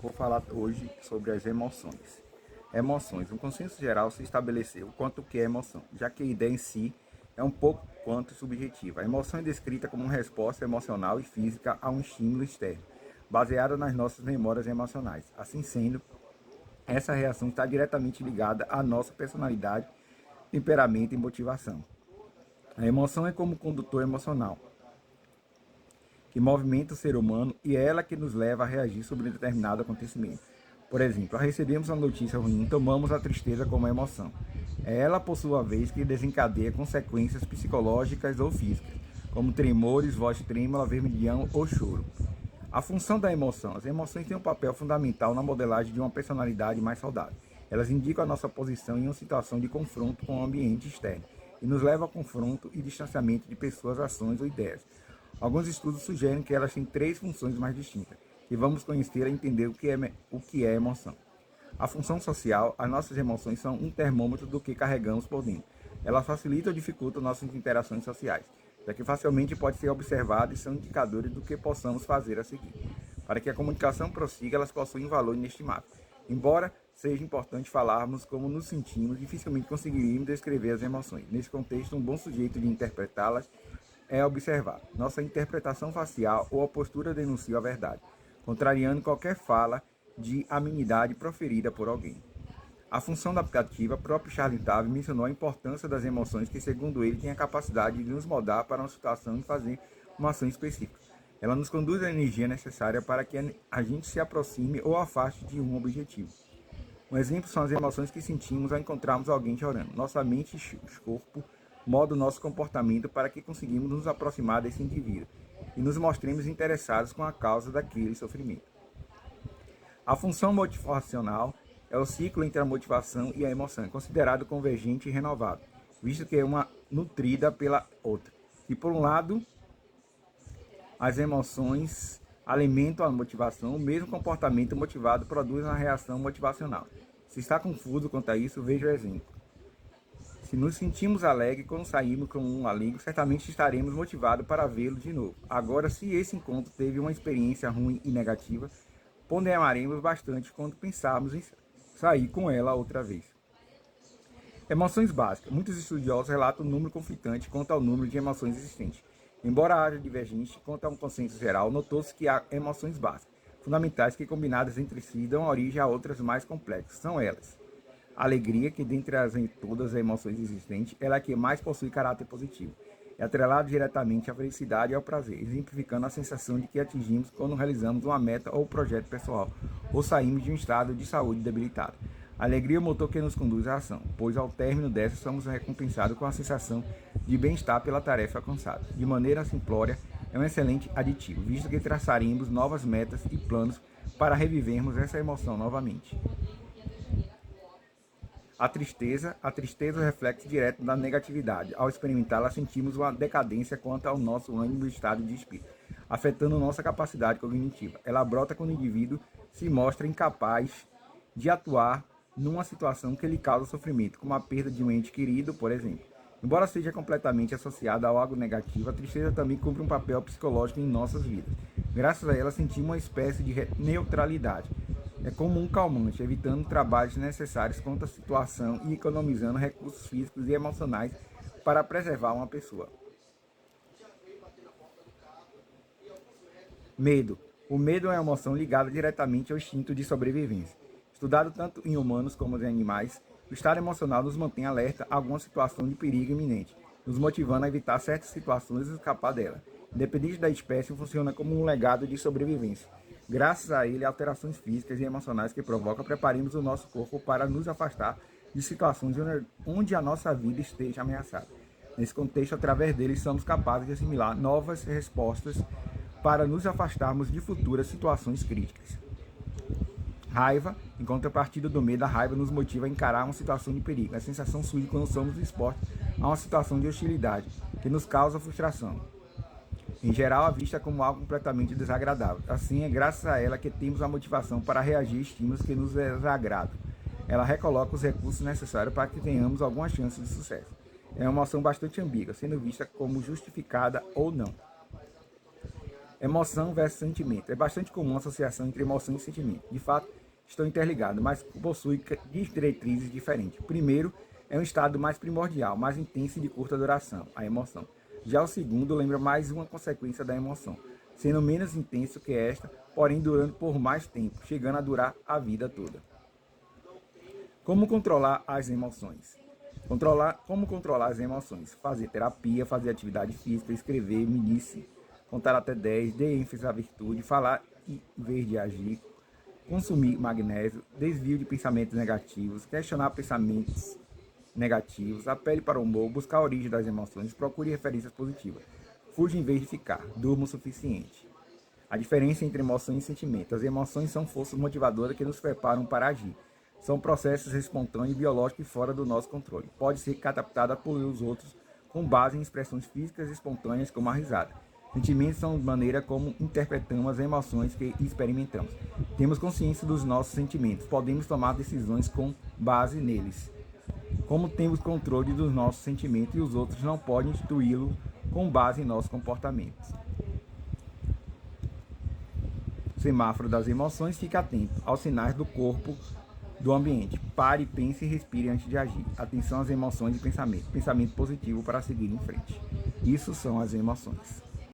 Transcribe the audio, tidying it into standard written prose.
vou falar hoje sobre as emoções. Emoções. No consenso geral se estabeleceu quanto que é emoção, já que a ideia em si é um pouco quanto subjetiva. A emoção é descrita como uma resposta emocional e física a um estímulo externo, baseada nas nossas memórias emocionais. Assim sendo, essa reação está diretamente ligada à nossa personalidade, temperamento e motivação. A emoção é como condutor emocional, que movimenta o ser humano e é ela que nos leva a reagir sobre um determinado acontecimento. Por exemplo, ao recebermos uma notícia ruim, tomamos a tristeza como emoção. É ela, por sua vez, que desencadeia consequências psicológicas ou físicas, como tremores, voz trêmula, vermelhidão ou choro. A função da emoção. As emoções têm um papel fundamental na modelagem de uma personalidade mais saudável. Elas indicam a nossa posição em uma situação de confronto com o ambiente externo e nos levam ao confronto e distanciamento de pessoas, ações ou ideias. Alguns estudos sugerem que elas têm três funções mais distintas, e vamos conhecer e entender o que é emoção. A função social, as nossas emoções são um termômetro do que carregamos por dentro. Elas facilitam ou dificultam nossas interações sociais, já que facilmente pode ser observado e são indicadores do que possamos fazer a seguir. Para que a comunicação prossiga, elas possuem um valor inestimável. Embora seja importante falarmos como nos sentimos, dificilmente conseguiríamos descrever as emoções. Nesse contexto, um bom sujeito de interpretá-las é observar. Nossa interpretação facial ou a postura denuncia a verdade, contrariando qualquer fala de amenidade proferida por alguém. A função adaptativa, próprio Charles Darwin mencionou a importância das emoções que, segundo ele, têm a capacidade de nos moldar para uma situação e fazer uma ação específica. Ela nos conduz à energia necessária para que a gente se aproxime ou afaste de um objetivo. Um exemplo são as emoções que sentimos ao encontrarmos alguém chorando. Nossa mente e corpo moldam nosso comportamento para que conseguimos nos aproximar desse indivíduo e nos mostremos interessados com a causa daquele sofrimento. A função motivacional é o ciclo entre a motivação e a emoção, considerado convergente e renovável, visto que é uma nutrida pela outra. E por um lado, as emoções alimentam a motivação, o mesmo comportamento motivado produz uma reação motivacional. Se está confuso quanto a isso, veja o exemplo. Se nos sentimos alegres quando saímos com um amigo, certamente estaremos motivados para vê-lo de novo. Agora, se esse encontro teve uma experiência ruim e negativa, ponderaremos bastante quando pensarmos em sair com ela outra vez. Emoções básicas. Muitos estudiosos relatam um número conflitante quanto ao número de emoções existentes. Embora haja divergência quanto a um consenso geral, notou-se que há emoções básicas, fundamentais que combinadas entre si dão origem a outras mais complexas. São elas: a alegria, que dentre todas as emoções existentes, ela é a que mais possui caráter positivo. É atrelada diretamente à felicidade e ao prazer, exemplificando a sensação de que atingimos quando realizamos uma meta ou projeto pessoal, ou saímos de um estado de saúde debilitado. A alegria é o motor que nos conduz à ação, pois ao término dessa somos recompensados com a sensação de bem-estar pela tarefa alcançada. De maneira simplória, é um excelente aditivo, visto que traçaremos novas metas e planos para revivermos essa emoção novamente. A tristeza é o reflexo direto da negatividade. Ao experimentá-la, sentimos uma decadência quanto ao nosso ânimo e estado de espírito, afetando nossa capacidade cognitiva. Ela brota quando o indivíduo se mostra incapaz de atuar numa situação que lhe causa sofrimento, como a perda de um ente querido, por exemplo. Embora seja completamente associada ao algo negativo, a tristeza também cumpre um papel psicológico em nossas vidas. Graças a ela, sentimos uma espécie de neutralidade. É como um calmante, evitando trabalhos necessários contra a situação e economizando recursos físicos e emocionais para preservar uma pessoa. Medo. O medo é uma emoção ligada diretamente ao instinto de sobrevivência. Estudado tanto em humanos como em animais, o estado emocional nos mantém alerta a alguma situação de perigo iminente, nos motivando a evitar certas situações e escapar dela. Independente da espécie, funciona como um legado de sobrevivência. Graças a ele, alterações físicas e emocionais que provocam, preparamos o nosso corpo para nos afastar de situações onde a nossa vida esteja ameaçada. Nesse contexto, através dele, somos capazes de assimilar novas respostas para nos afastarmos de futuras situações críticas. Raiva, em contrapartida do medo, a raiva nos motiva a encarar uma situação de perigo. A sensação surge quando somos expostos a uma situação de hostilidade, que nos causa frustração. Em geral, é vista como algo completamente desagradável. Assim, é graças a ela que temos a motivação para reagir a estímulos que nos desagradam. Ela recoloca os recursos necessários para que tenhamos alguma chance de sucesso. É uma emoção bastante ambígua, sendo vista como justificada ou não. Emoção versus sentimento. É bastante comum a associação entre emoção e sentimento. De fato, estão interligados, mas possuem diretrizes diferentes. O primeiro é um estado mais primordial, mais intenso e de curta duração, a emoção. Já o segundo lembra mais uma consequência da emoção, sendo menos intenso que esta, porém durando por mais tempo, chegando a durar a vida toda. Como controlar as emoções? Como controlar as emoções? Fazer terapia, fazer atividade física, escrever, medir-se, contar até 10, dê ênfase à virtude, falar em vez de agir, consumir magnésio, desvio de pensamentos negativos, questionar pensamentos negativos, apele para o humor, buscar a origem das emoções, procure referências positivas, fuja em vez de ficar, durma o suficiente. A diferença entre emoção e sentimento. As emoções são forças motivadoras que nos preparam para agir. São processos espontâneos, biológicos e fora do nosso controle. Pode ser cataptada por os outros com base em expressões físicas espontâneas como a risada. Sentimentos são a maneira como interpretamos as emoções que experimentamos. Temos consciência dos nossos sentimentos. Podemos tomar decisões com base neles. Como temos controle dos nossos sentimentos e os outros não podem instituí-lo com base em nossos comportamentos. Semáforo das emoções, fique atento aos sinais do corpo, do ambiente. Pare, pense e respire antes de agir. Atenção às emoções e pensamento. Pensamento positivo para seguir em frente. Isso são as emoções.